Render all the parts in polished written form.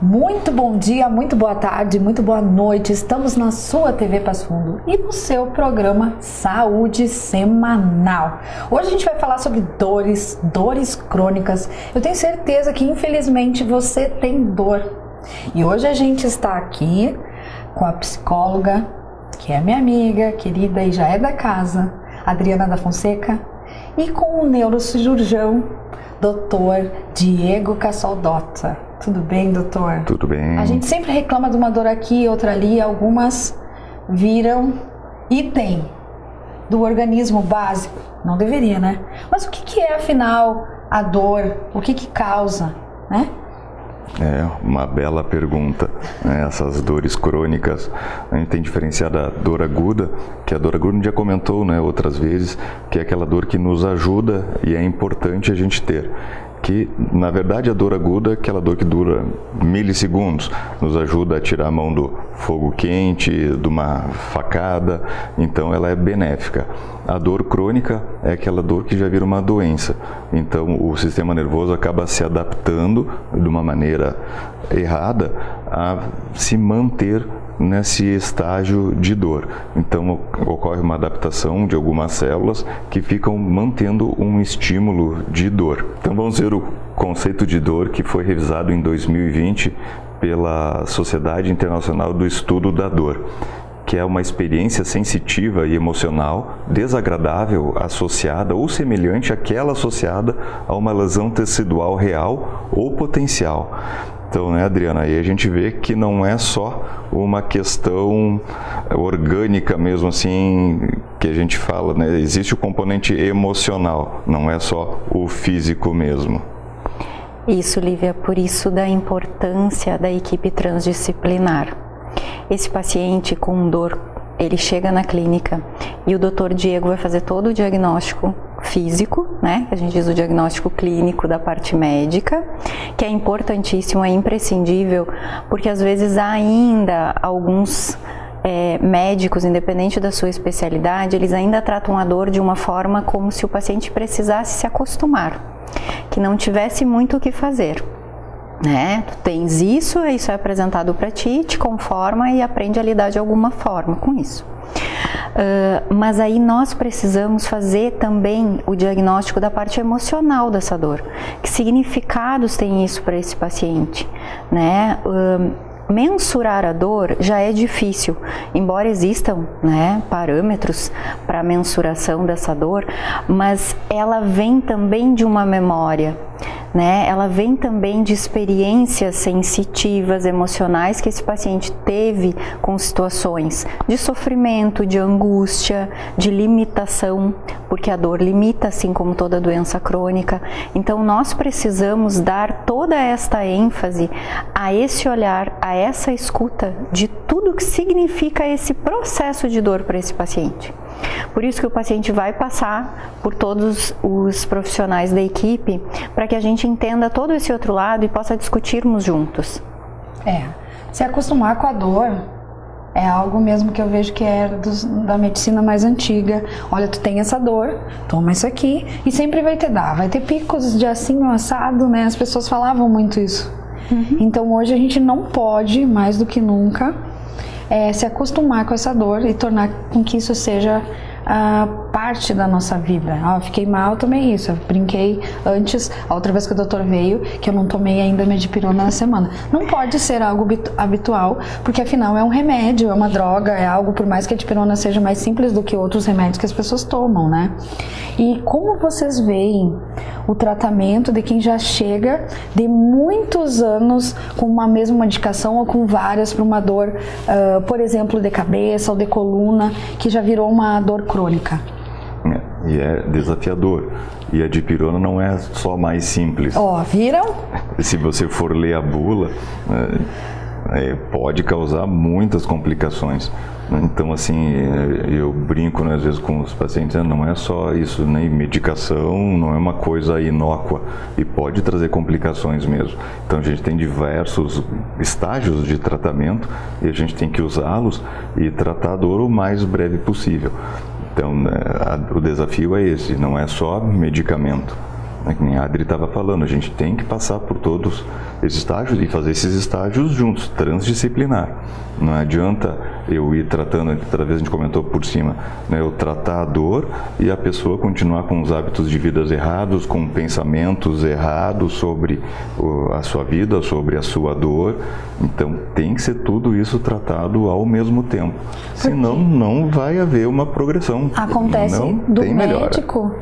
Muito bom dia, muito boa tarde, muito boa noite. Estamos na sua TV Passo Fundo e no seu programa Saúde Semanal. Hoje a gente vai falar sobre dores crônicas. Eu tenho certeza que infelizmente você tem dor. E hoje a gente está aqui com a psicóloga, que é minha amiga, querida e já é da casa, Adriana da Fonseca, e com o neurocirurgião, Dr. Diego Cassaldota. Tudo bem, doutor? Tudo bem. A gente sempre reclama de uma dor aqui, outra ali, algumas viram e tem do organismo básico. Não deveria, né? Mas o que é, afinal, a dor? O que causa, né? É uma bela pergunta, né? Essas dores crônicas, a gente tem diferenciado a dor aguda, que a dor aguda a gente já comentou, né, outras vezes, que é aquela dor que nos ajuda e é importante a gente ter. Que, na verdade, a dor aguda é aquela dor que dura milissegundos, nos ajuda a tirar a mão do fogo quente, de uma facada, então ela é benéfica. A dor crônica é aquela dor que já vira uma doença, então o sistema nervoso acaba se adaptando de uma maneira errada a se manter nesse estágio de dor. Então ocorre uma adaptação de algumas células que ficam mantendo um estímulo de dor. Então vamos ver o conceito de dor que foi revisado em 2020 pela Sociedade Internacional do Estudo da Dor, que é uma experiência sensitiva e emocional desagradável associada ou semelhante àquela associada a uma lesão tecidual real ou potencial. Então, né, Adriana, aí a gente vê que não é só uma questão orgânica mesmo assim, que a gente fala, né? Existe o componente emocional, não é só o físico mesmo. Isso, Lívia, por isso da importância da equipe transdisciplinar. Esse paciente com dor, ele chega na clínica e o Dr. Diego vai fazer todo o diagnóstico físico, né? A gente diz o diagnóstico clínico da parte médica, que é importantíssimo, é imprescindível, porque às vezes ainda alguns médicos, independente da sua especialidade, eles ainda tratam a dor de uma forma como se o paciente precisasse se acostumar, que não tivesse muito o que fazer. Né? Tu tens isso é apresentado para ti, te conforma e aprende a lidar de alguma forma com isso. Mas aí nós precisamos fazer também o diagnóstico da parte emocional dessa dor. Que significados tem isso para esse paciente, né? Mensurar a dor já é difícil, embora existam, né, parâmetros para mensuração dessa dor, mas ela vem também de uma memória, né? Ela vem também de experiências sensitivas, emocionais que esse paciente teve com situações de sofrimento, de angústia, de limitação, porque a dor limita, assim como toda doença crônica. Então nós precisamos dar toda esta ênfase a esse olhar, a essa escuta de tudo que significa esse processo de dor para esse paciente. Por isso que o paciente vai passar por todos os profissionais da equipe para que a gente entenda todo esse outro lado e possa discutirmos juntos. Se acostumar com a dor é algo mesmo que eu vejo que é da medicina mais antiga. Olha, tu tem essa dor, toma isso aqui e sempre vai ter picos de assim, assado, né? As pessoas falavam muito isso. Então hoje a gente não pode, mais do que nunca, se acostumar com essa dor e tornar com que isso seja parte da nossa vida. Fiquei mal, tomei isso. Eu brinquei antes, a outra vez que o doutor veio, que eu não tomei ainda Medipirona na semana. Não pode ser algo habitual, porque afinal é um remédio, é uma droga, é algo, por mais que a dipirona seja mais simples do que outros remédios que as pessoas tomam, né? E como vocês veem o tratamento de quem já chega de muitos anos com uma mesma medicação ou com várias para uma dor, por exemplo, de cabeça ou de coluna, que já virou uma dor crônica? E é desafiador. E a dipirona não é só mais simples. Viram? Se você for ler a bula, pode causar muitas complicações. Então, assim, eu brinco, né, às vezes com os pacientes, não é só isso, né? Medicação não é uma coisa inócua e pode trazer complicações mesmo. Então, a gente tem diversos estágios de tratamento e a gente tem que usá-los e tratar a dor o mais breve possível. Então, o desafio é esse, não é só medicamento. Que nem a Adri estava falando, a gente tem que passar por todos esses estágios e fazer esses estágios juntos, transdisciplinar. Não adianta eu ir tratando, outra vez a gente comentou por cima, né, eu tratar a dor e a pessoa continuar com os hábitos de vida errados, com pensamentos errados sobre a sua vida, sobre a sua dor. Então tem que ser tudo isso tratado ao mesmo tempo. Senão não vai haver uma progressão. Acontece do médico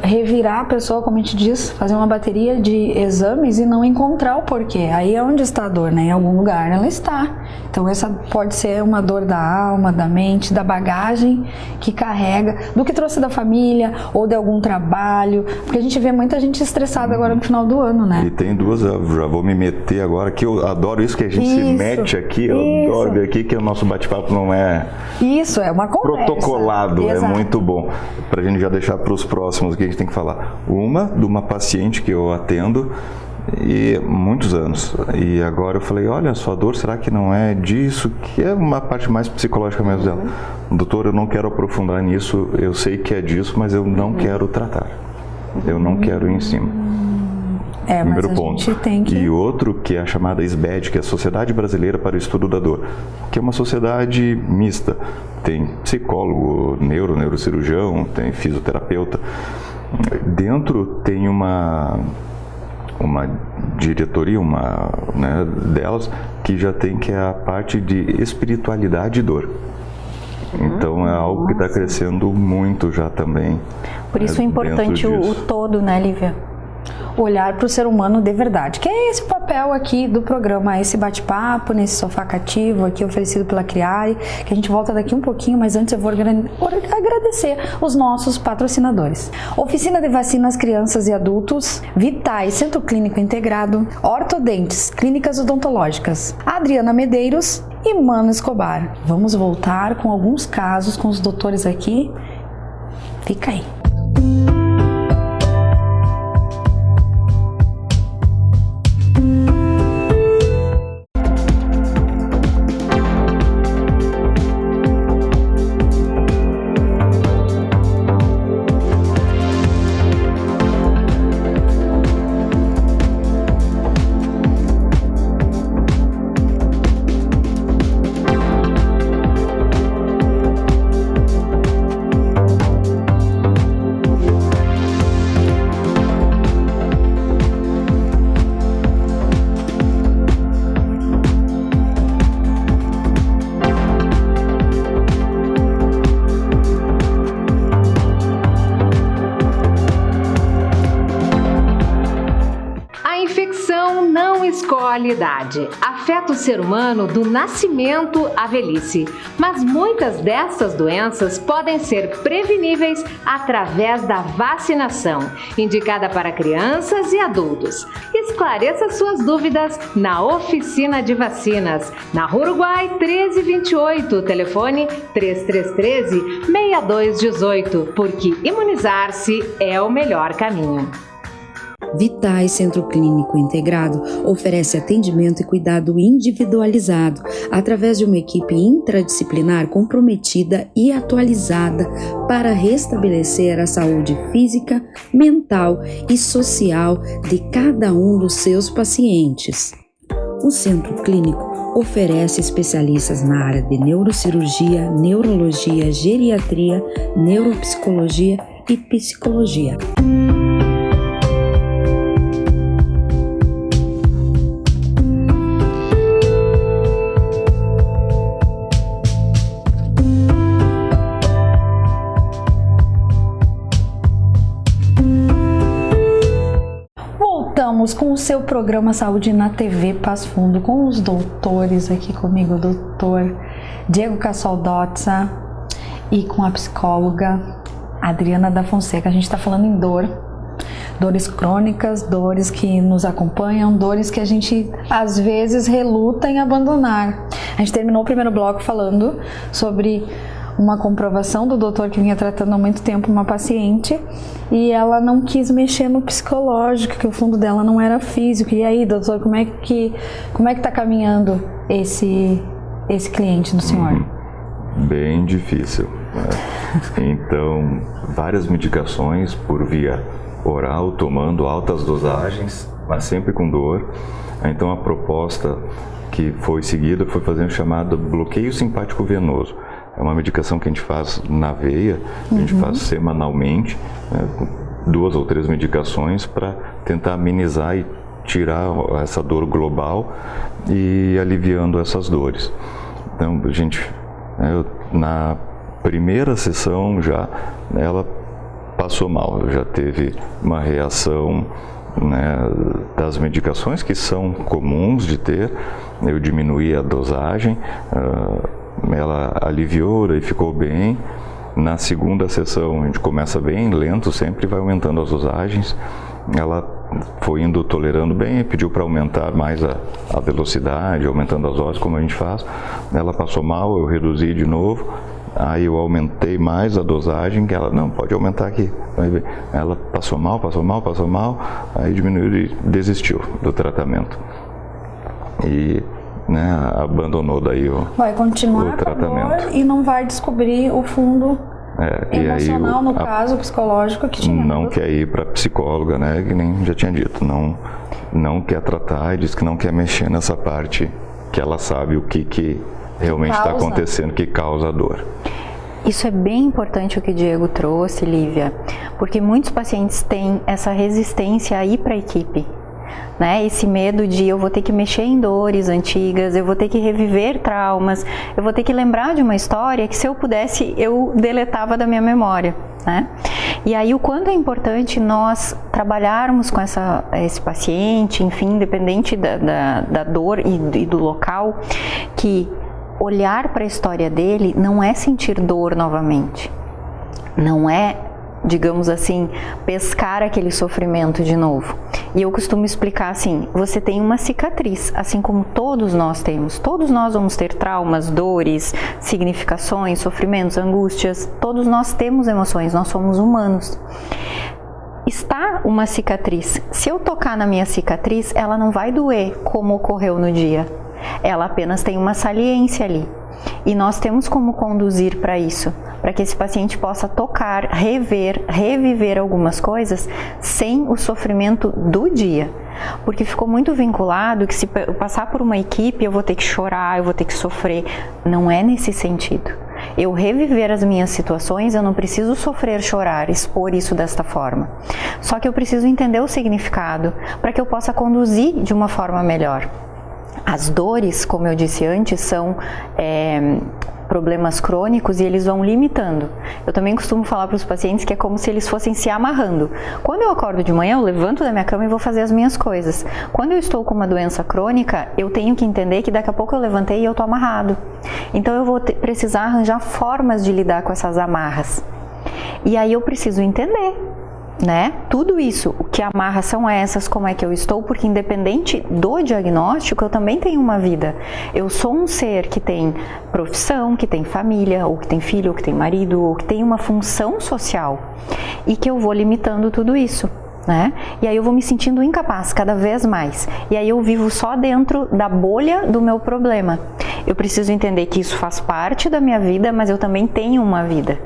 revirar a pessoa, como a gente diz, fazer uma bateria de exames e não encontrar o porquê. Aí é onde está a dor, né? Em algum lugar ela está. Então essa pode ser uma dor da alma, da mente, da bagagem que carrega, do que trouxe da família ou de algum trabalho. Porque a gente vê muita gente estressada agora no final do ano, né? E tem duas, eu já vou me meter agora, que eu adoro isso que a gente se mete aqui, eu adoro ver aqui que o nosso bate-papo não é uma conversa protocolado. Exato. É muito bom. Pra gente já deixar para os próximos o que a gente tem que falar. De uma paciente que eu atendo e muitos anos. E agora eu falei, olha, sua dor, será que não é disso? Que é uma parte mais psicológica mesmo dela. Doutor, eu não quero aprofundar nisso, eu sei que é disso, mas eu não quero tratar. Eu não quero ir em cima. Primeiro ponto. E outro que é a chamada SBED, que é a Sociedade Brasileira para o Estudo da Dor, que é uma sociedade mista. Tem psicólogo, neurocirurgião, tem fisioterapeuta. Dentro tem uma diretoria, delas, que já tem, que é a parte de espiritualidade e dor. Então é algo que está crescendo muito já também. Por isso é importante o todo, né, Lívia? Olhar para o ser humano de verdade, que é esse papel aqui do programa, esse bate-papo nesse sofá cativo aqui oferecido pela Criare, que a gente volta daqui um pouquinho, mas antes eu vou agradecer os nossos patrocinadores. Oficina de Vacinas Crianças e Adultos, Vitais, Centro Clínico Integrado, Ortodentes, Clínicas Odontológicas, Adriana Medeiros e Mano Escobar. Vamos voltar com alguns casos com os doutores aqui. Fica aí. Idade. Afeta o ser humano do nascimento à velhice, mas muitas dessas doenças podem ser preveníveis através da vacinação, indicada para crianças e adultos. Esclareça suas dúvidas na Oficina de Vacinas, na Rua Uruguai 1328, telefone 3313-6218, porque imunizar-se é o melhor caminho. Vitais Centro Clínico Integrado oferece atendimento e cuidado individualizado através de uma equipe interdisciplinar comprometida e atualizada para restabelecer a saúde física, mental e social de cada um dos seus pacientes. O Centro Clínico oferece especialistas na área de neurocirurgia, neurologia, geriatria, neuropsicologia e psicologia. Voltamos com o seu programa Saúde na TV Passo Fundo, com os doutores aqui comigo, o doutor Diego Cassol-Dotza e com a psicóloga Adriana da Fonseca. A gente está falando em dores crônicas, dores que nos acompanham, dores que a gente às vezes reluta em abandonar. A gente terminou o primeiro bloco falando sobre uma comprovação do doutor que vinha tratando há muito tempo uma paciente e ela não quis mexer no psicológico, que o fundo dela não era físico. E aí, doutor, como é que está caminhando esse cliente do senhor? Bem difícil, né? Então, várias medicações por via oral, tomando altas dosagens, mas sempre com dor. Então a proposta que foi seguida foi fazer um chamado bloqueio simpático venoso. É uma medicação que a gente faz na veia, a gente faz semanalmente, né, 2 ou 3 medicações para tentar amenizar e tirar essa dor global e aliviando essas dores. Então, na primeira sessão já, ela passou mal, já teve uma reação, né, das medicações que são comuns de ter. Eu diminuí a dosagem, ela aliviou e ficou bem. Na segunda sessão a gente começa bem lento, sempre vai aumentando as dosagens. Ela foi indo tolerando bem, pediu para aumentar mais a velocidade, aumentando as doses como a gente faz. Ela passou mal, eu reduzi de novo. Aí eu aumentei mais a dosagem, que ela, não, pode aumentar aqui. Ela passou mal, aí diminuiu e desistiu do tratamento. E, né, abandonou daí vai continuar o tratamento. Com a dor e não vai descobrir o fundo emocional, no caso, psicológico que tinha. Não quer ir para psicóloga, né, que nem já tinha dito, não quer tratar e diz que não quer mexer nessa parte que ela sabe o que realmente está acontecendo, que causa a dor. Isso é bem importante o que o Diego trouxe, Lívia, porque muitos pacientes têm essa resistência a ir para a equipe. Né? Esse medo de eu vou ter que mexer em dores antigas, eu vou ter que reviver traumas, eu vou ter que lembrar de uma história que, se eu pudesse, eu deletava da minha memória. Né? E aí o quanto é importante nós trabalharmos com esse paciente, enfim, independente da dor e do local, que olhar para a história dele não é sentir dor novamente, não é, digamos assim, pescar aquele sofrimento de novo. E eu costumo explicar assim, você tem uma cicatriz, assim como todos nós temos. Todos nós vamos ter traumas, dores, significações, sofrimentos, angústias. Todos nós temos emoções, nós somos humanos. Está uma cicatriz. Se eu tocar na minha cicatriz, ela não vai doer como ocorreu no dia. Ela apenas tem uma saliência ali. E nós temos como conduzir para isso, para que esse paciente possa tocar, reviver algumas coisas sem o sofrimento do dia. Porque ficou muito vinculado que, se eu passar por uma equipe, eu vou ter que chorar, eu vou ter que sofrer. Não é nesse sentido. Eu reviver as minhas situações, eu não preciso sofrer, chorar, expor isso desta forma. Só que eu preciso entender o significado para que eu possa conduzir de uma forma melhor. As dores, como eu disse antes, são problemas crônicos e eles vão limitando. Eu também costumo falar para os pacientes que é como se eles fossem se amarrando. Quando eu acordo de manhã, eu levanto da minha cama e vou fazer as minhas coisas. Quando eu estou com uma doença crônica, eu tenho que entender que daqui a pouco eu levantei e eu estou amarrado. Então eu vou precisar arranjar formas de lidar com essas amarras. E aí eu preciso entender, né? Tudo isso, o que amarras são essas, como é que eu estou, porque independente do diagnóstico, eu também tenho uma vida. Eu sou um ser que tem profissão, que tem família, ou que tem filho, ou que tem marido, ou que tem uma função social, e que eu vou limitando tudo isso, né? E aí eu vou me sentindo incapaz cada vez mais, e aí eu vivo só dentro da bolha do meu problema. Eu preciso entender que isso faz parte da minha vida, mas eu também tenho uma vida.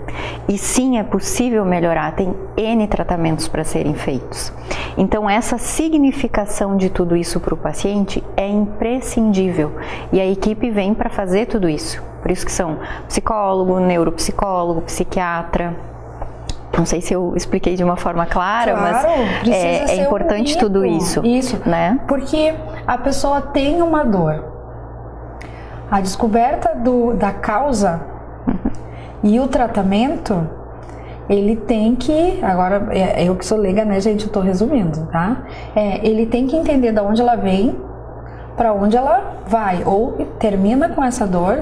E sim, é possível melhorar, tem N tratamentos para serem feitos. Então essa significação de tudo isso para o paciente é imprescindível. E a equipe vem para fazer tudo isso. Por isso que são psicólogo, neuropsicólogo, psiquiatra. Não sei se eu expliquei de uma forma clara, mas é importante tudo isso. Isso, né? Porque a pessoa tem uma dor. A descoberta da causa e o tratamento, ele tem que, agora eu que sou leiga, né, gente, eu tô resumindo, tá? Ele tem que entender de onde ela vem, para onde ela vai, ou termina com essa dor,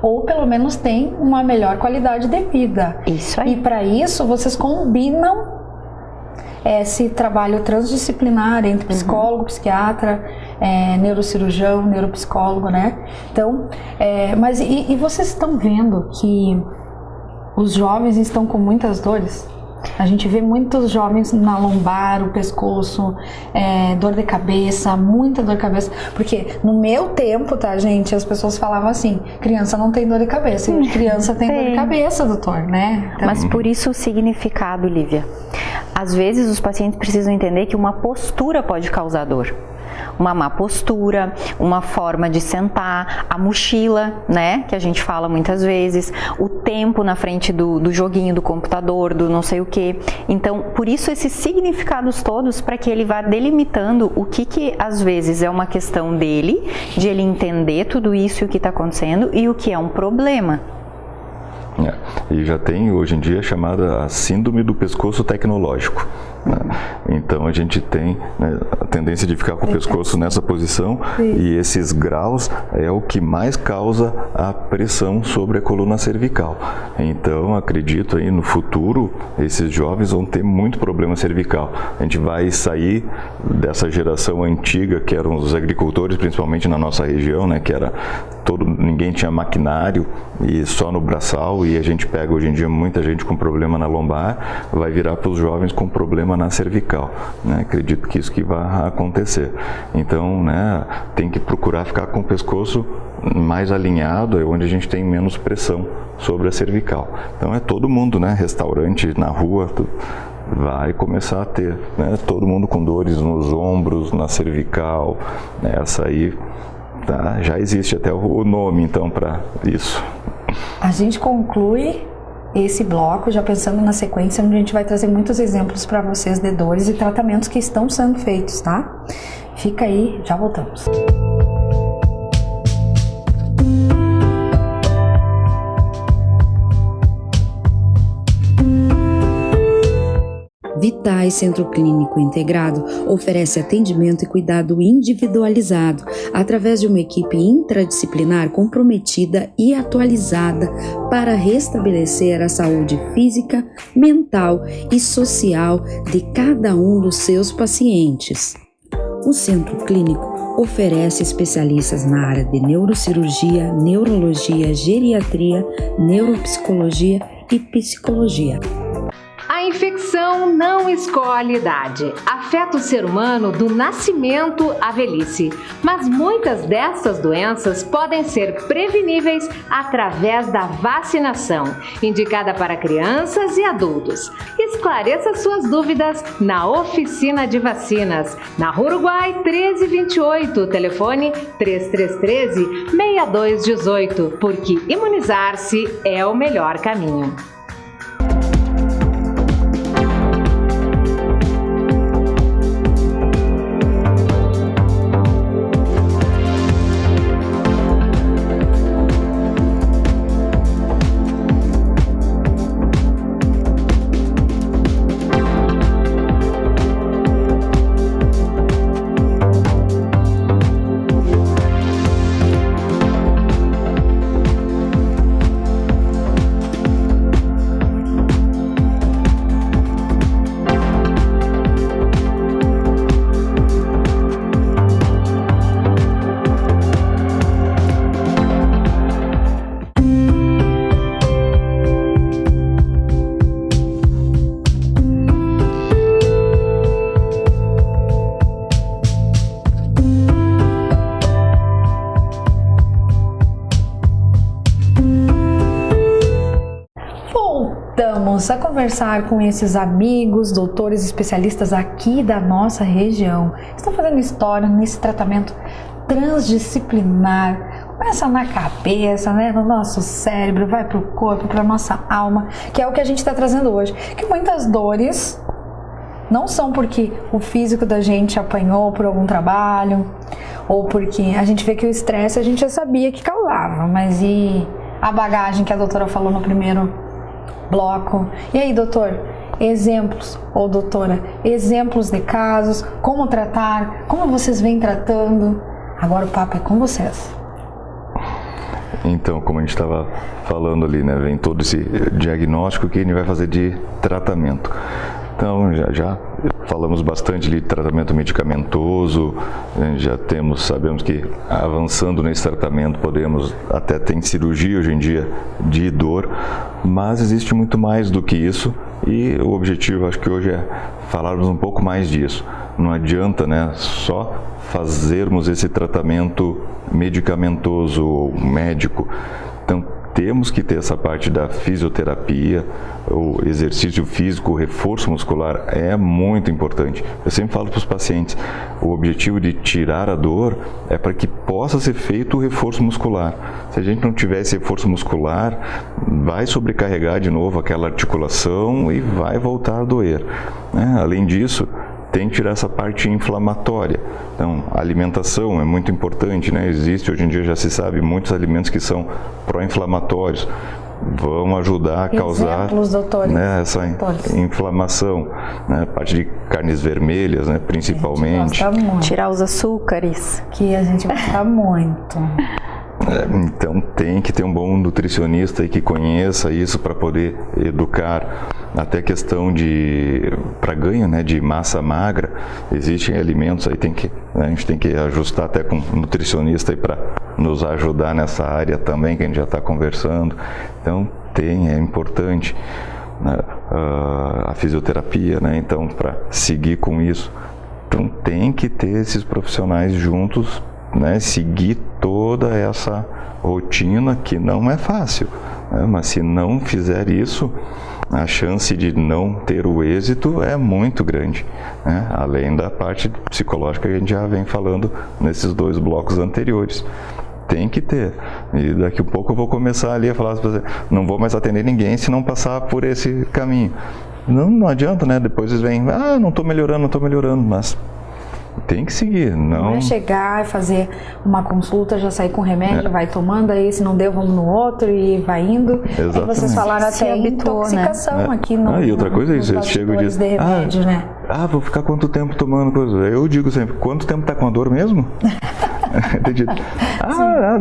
ou pelo menos tem uma melhor qualidade de vida. Isso aí. E para isso vocês combinam esse trabalho transdisciplinar entre psicólogo, psiquiatra, neurocirurgião, neuropsicólogo, né? Então, vocês estão vendo que os jovens estão com muitas dores? A gente vê muitos jovens na lombar, o pescoço, dor de cabeça, muita dor de cabeça. Porque no meu tempo, tá, gente, as pessoas falavam assim, criança não tem dor de cabeça. E criança tem dor de cabeça, doutor, né? Então... Mas por isso o significado, Lívia. Às vezes os pacientes precisam entender que uma postura pode causar dor. Uma má postura, uma forma de sentar, a mochila, né, que a gente fala muitas vezes, o tempo na frente do joguinho do computador, do não sei o que. Então, por isso esses significados todos, para que ele vá delimitando o que às vezes é uma questão dele, de ele entender tudo isso e o que está acontecendo e o que é um problema. E já tem hoje em dia a chamada síndrome do pescoço tecnológico. Então a gente tem, né, a tendência de ficar com o pescoço nessa posição. Sim. E esses graus é o que mais causa a pressão sobre a coluna cervical. Então acredito aí no futuro esses jovens vão ter muito problema cervical. A gente vai sair dessa geração antiga que eram os agricultores, principalmente na nossa região, né, que era ninguém tinha maquinário e só no braçal, e a gente pega hoje em dia muita gente com problema na lombar, vai virar para os jovens com problema na cervical, né? Acredito que isso que vai acontecer. Então, né, tem que procurar ficar com o pescoço mais alinhado, é onde a gente tem menos pressão sobre a cervical. Então é todo mundo, né, restaurante, na rua, vai começar a ter, né, todo mundo com dores nos ombros, na cervical, né, essa aí tá, já existe até o nome então para isso. A gente conclui esse bloco já pensando na sequência, onde a gente vai trazer muitos exemplos para vocês de dores e tratamentos que estão sendo feitos, tá? Fica aí, já voltamos. Vitais Centro Clínico Integrado oferece atendimento e cuidado individualizado através de uma equipe interdisciplinar comprometida e atualizada para restabelecer a saúde física, mental e social de cada um dos seus pacientes. O Centro Clínico oferece especialistas na área de neurocirurgia, neurologia, geriatria, neuropsicologia e psicologia. A infecção não escolhe idade. Afeta o ser humano do nascimento à velhice. Mas muitas dessas doenças podem ser preveníveis através da vacinação, indicada para crianças e adultos. Esclareça suas dúvidas na Oficina de Vacinas, na Rua Uruguai 1328, telefone 3313-6218, porque imunizar-se é o melhor caminho. A conversar com esses amigos, doutores, especialistas aqui da nossa região. Estão fazendo história nesse tratamento transdisciplinar. Começa na cabeça, né, no nosso cérebro, vai para o corpo, para a nossa alma, que é o que a gente está trazendo hoje. Que muitas dores não são porque o físico da gente apanhou por algum trabalho, ou porque a gente vê que o estresse a gente já sabia que causava, mas e a bagagem que a doutora falou no primeiro bloco. E aí, doutor, exemplos, ou doutora, exemplos de casos, como tratar, como vocês vêm tratando. Agora o papo é com vocês. Então, como a gente estava falando ali, né, vem todo esse diagnóstico que a gente vai fazer de tratamento. Então, já falamos bastante de tratamento medicamentoso, sabemos que avançando nesse tratamento podemos, até tem cirurgia hoje em dia de dor, mas existe muito mais do que isso E o objetivo, acho que hoje é falarmos um pouco mais disso. Não adianta, né, só fazermos esse tratamento medicamentoso ou médico. Então, temos que ter essa parte da fisioterapia, o exercício físico, o reforço muscular é muito importante. Eu sempre falo para os pacientes, o objetivo de tirar a dor é para que possa ser feito o reforço muscular. Se a gente não tiver esse reforço muscular, vai sobrecarregar de novo aquela articulação e vai voltar a doer. Além disso, tem que tirar essa parte inflamatória. Então, a alimentação é muito importante, né? Existe, hoje em dia já se sabe, muitos alimentos que são pró-inflamatórios, vão ajudar a causar, né, essa inflamação, né? Parte de carnes vermelhas, né, principalmente. Tirar os açúcares. Que a gente gosta muito. Então tem que ter um bom nutricionista aí que conheça isso para poder educar. Até questão para ganho, né, de massa magra, existem alimentos aí, a gente tem que ajustar até com um nutricionista aí para nos ajudar nessa área também, que a gente já está conversando. Então é importante, né, a fisioterapia, né, então para seguir com isso. Então tem que ter esses profissionais juntos, né, seguir toda essa rotina que não é fácil, né, mas se não fizer isso, a chance de não ter o êxito é muito grande, né? Além da parte psicológica que a gente já vem falando nesses 2 blocos anteriores. Tem que ter. E daqui a pouco eu vou começar ali a falar, não vou mais atender ninguém se não passar por esse caminho. Não adianta, né? Depois eles vêm, não estou melhorando, mas tem que seguir. Não é chegar e fazer uma consulta, já sair com remédio, vai tomando, aí se não deu, vamos no outro e vai indo. Exatamente. Aí vocês falaram até intoxicação, né? Aqui no e outra coisa é isso, eles chegam e dizem, remédio, né? Vou ficar quanto tempo tomando coisa? Eu digo sempre, quanto tempo tá com a dor mesmo?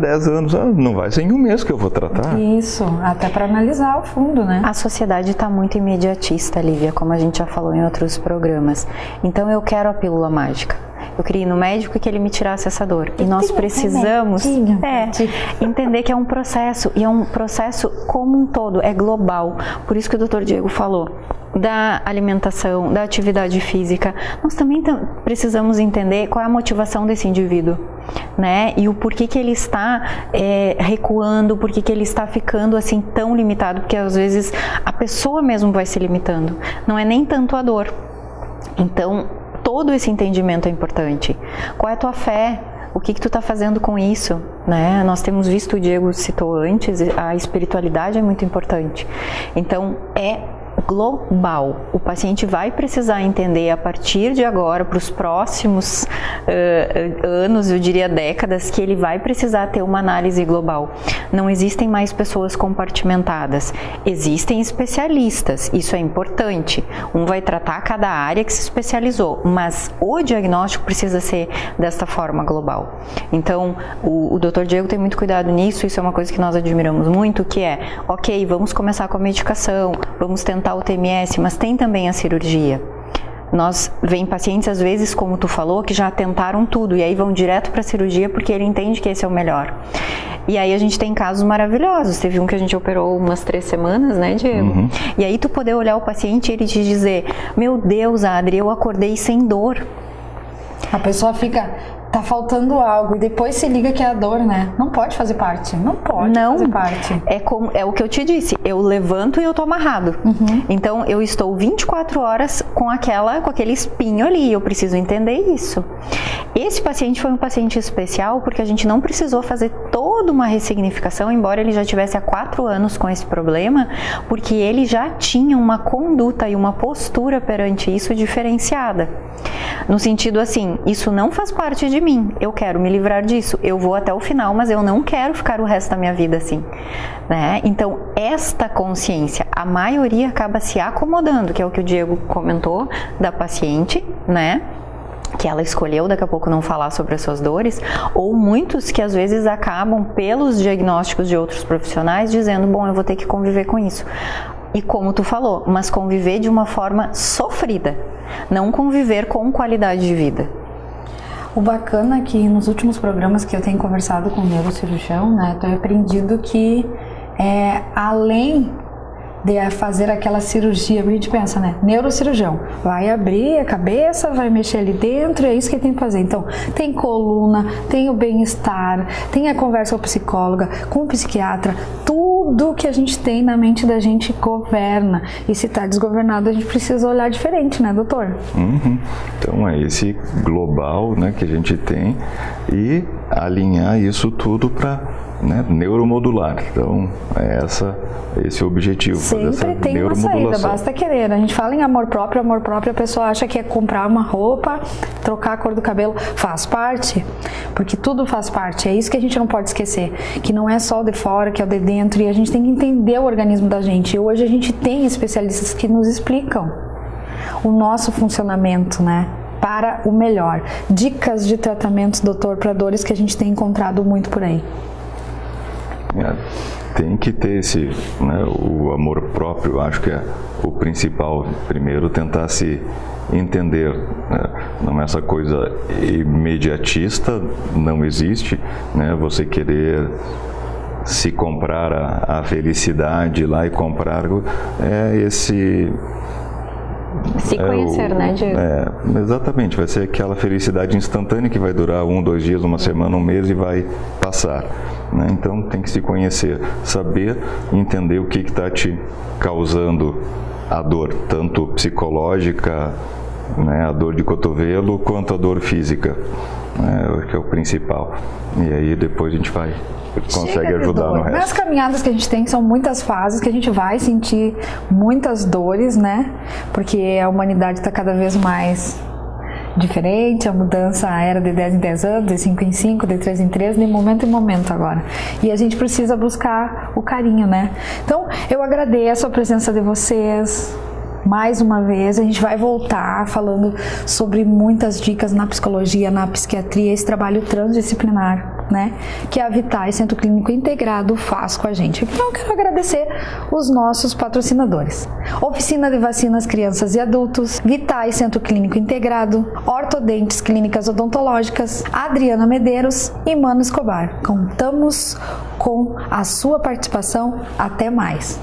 10 anos, não vai ser em um mês que eu vou tratar. Isso, até para analisar ao fundo, né? A sociedade está muito imediatista, Lívia, como a gente já falou em outros programas. Então eu quero a pílula mágica. Eu queria ir no médico e que ele me tirasse essa dor. E nós precisamos entender que é um processo, e é um processo como um todo, é global. Por isso que o Dr. Diego falou da alimentação, da atividade física. Nós também precisamos entender qual é a motivação desse indivíduo, né? E o porquê que ele está recuando, porquê que ele está ficando assim tão limitado, porque às vezes a pessoa mesmo vai se limitando. Não é nem tanto a dor. Então, todo esse entendimento é importante. Qual é a tua fé? O que tu está fazendo com isso? Né? Nós temos visto, o Diego citou antes, a espiritualidade é muito importante. Então, é global. O paciente vai precisar entender a partir de agora, para os próximos anos, eu diria décadas, que ele vai precisar ter uma análise global. Não existem mais pessoas compartimentadas. Existem especialistas, isso é importante. Um vai tratar cada área que se especializou, mas o diagnóstico precisa ser desta forma global. Então, o Dr. Diego tem muito cuidado nisso, isso é uma coisa que nós admiramos muito, que é, ok, vamos começar com a medicação, vamos tentar o TMS, mas tem também a cirurgia. Vem pacientes, às vezes, como tu falou, que já tentaram tudo e aí vão direto para a cirurgia porque ele entende que esse é o melhor. E aí a gente tem casos maravilhosos. Teve um que a gente operou umas 3 semanas, né, Diego? Uhum. E aí tu poder olhar o paciente e ele te dizer, meu Deus, Adri, eu acordei sem dor. A pessoa fica, tá faltando algo, e depois se liga que é a dor, né? Não pode fazer parte, não pode fazer parte. É o que eu te disse, eu levanto e eu tô amarrado. Uhum. Então eu estou 24 horas com aquele espinho ali, eu preciso entender isso. Esse paciente foi um paciente especial porque a gente não precisou fazer toda uma ressignificação, embora ele já tivesse há 4 anos com esse problema, porque ele já tinha uma conduta e uma postura perante isso diferenciada. No sentido assim, isso não faz parte de mim, eu quero me livrar disso, eu vou até o final, mas eu não quero ficar o resto da minha vida assim, né? Então, esta consciência, a maioria acaba se acomodando, que é o que o Diego comentou da paciente, né? Que ela escolheu daqui a pouco não falar sobre as suas dores, ou muitos que às vezes acabam pelos diagnósticos de outros profissionais dizendo, bom, eu vou ter que conviver com isso. E como tu falou, mas conviver de uma forma sofrida, não conviver com qualidade de vida. O bacana é que nos últimos programas que eu tenho conversado com o neurocirurgião, né, eu tenho aprendido que além de fazer aquela cirurgia, a gente pensa, né? Neurocirurgião, vai abrir a cabeça, vai mexer ali dentro, é isso que tem que fazer. Então, tem coluna, tem o bem-estar, tem a conversa com a psicóloga, com o psiquiatra, tudo que a gente tem na mente da gente governa. E se está desgovernado, a gente precisa olhar diferente, né, doutor? Então, é esse global, né, que a gente tem e alinhar isso tudo para, né, neuromodular. Então, é esse o objetivo. Sempre tem uma saída, basta querer. A gente fala em amor próprio, a pessoa acha que é comprar uma roupa, trocar a cor do cabelo. Faz parte, porque tudo faz parte. É isso que a gente não pode esquecer, que não é só o de fora, que é o de dentro, e a gente tem que entender o organismo da gente. E hoje a gente tem especialistas que nos explicam o nosso funcionamento, né? Para o melhor. Dicas de tratamentos, doutor, para dores que a gente tem encontrado muito por aí. Tem que ter esse, né, o amor próprio, acho que é o principal. Primeiro, tentar se entender, né? Não é essa coisa imediatista, não existe, né? Você querer se comprar a felicidade lá e comprar, esse... Se conhecer, né, Diego? Exatamente, vai ser aquela felicidade instantânea que vai durar 1, 2 dias, uma semana, um mês e vai passar, né? Então tem que se conhecer, saber entender o que está te causando a dor, tanto psicológica, né, a dor de cotovelo, quanto a dor física, né, que é o principal. E aí depois a gente consegue ajudar no resto. Nas caminhadas que a gente tem, são muitas fases que a gente vai sentir muitas dores, né? Porque a humanidade está cada vez mais diferente, a mudança era de 10 em 10 anos, de 5 em 5, de 3 em 3, de momento em momento agora. E a gente precisa buscar o carinho, né? Então, eu agradeço a presença de vocês. Mais uma vez, a gente vai voltar falando sobre muitas dicas na psicologia, na psiquiatria, esse trabalho transdisciplinar, né, que a Vitais Centro Clínico Integrado faz com a gente. Então, eu quero agradecer os nossos patrocinadores. Oficina de Vacinas Crianças e Adultos, Vitais Centro Clínico Integrado, Ortodentes Clínicas Odontológicas, Adriana Medeiros e Mano Escobar. Contamos com a sua participação. Até mais!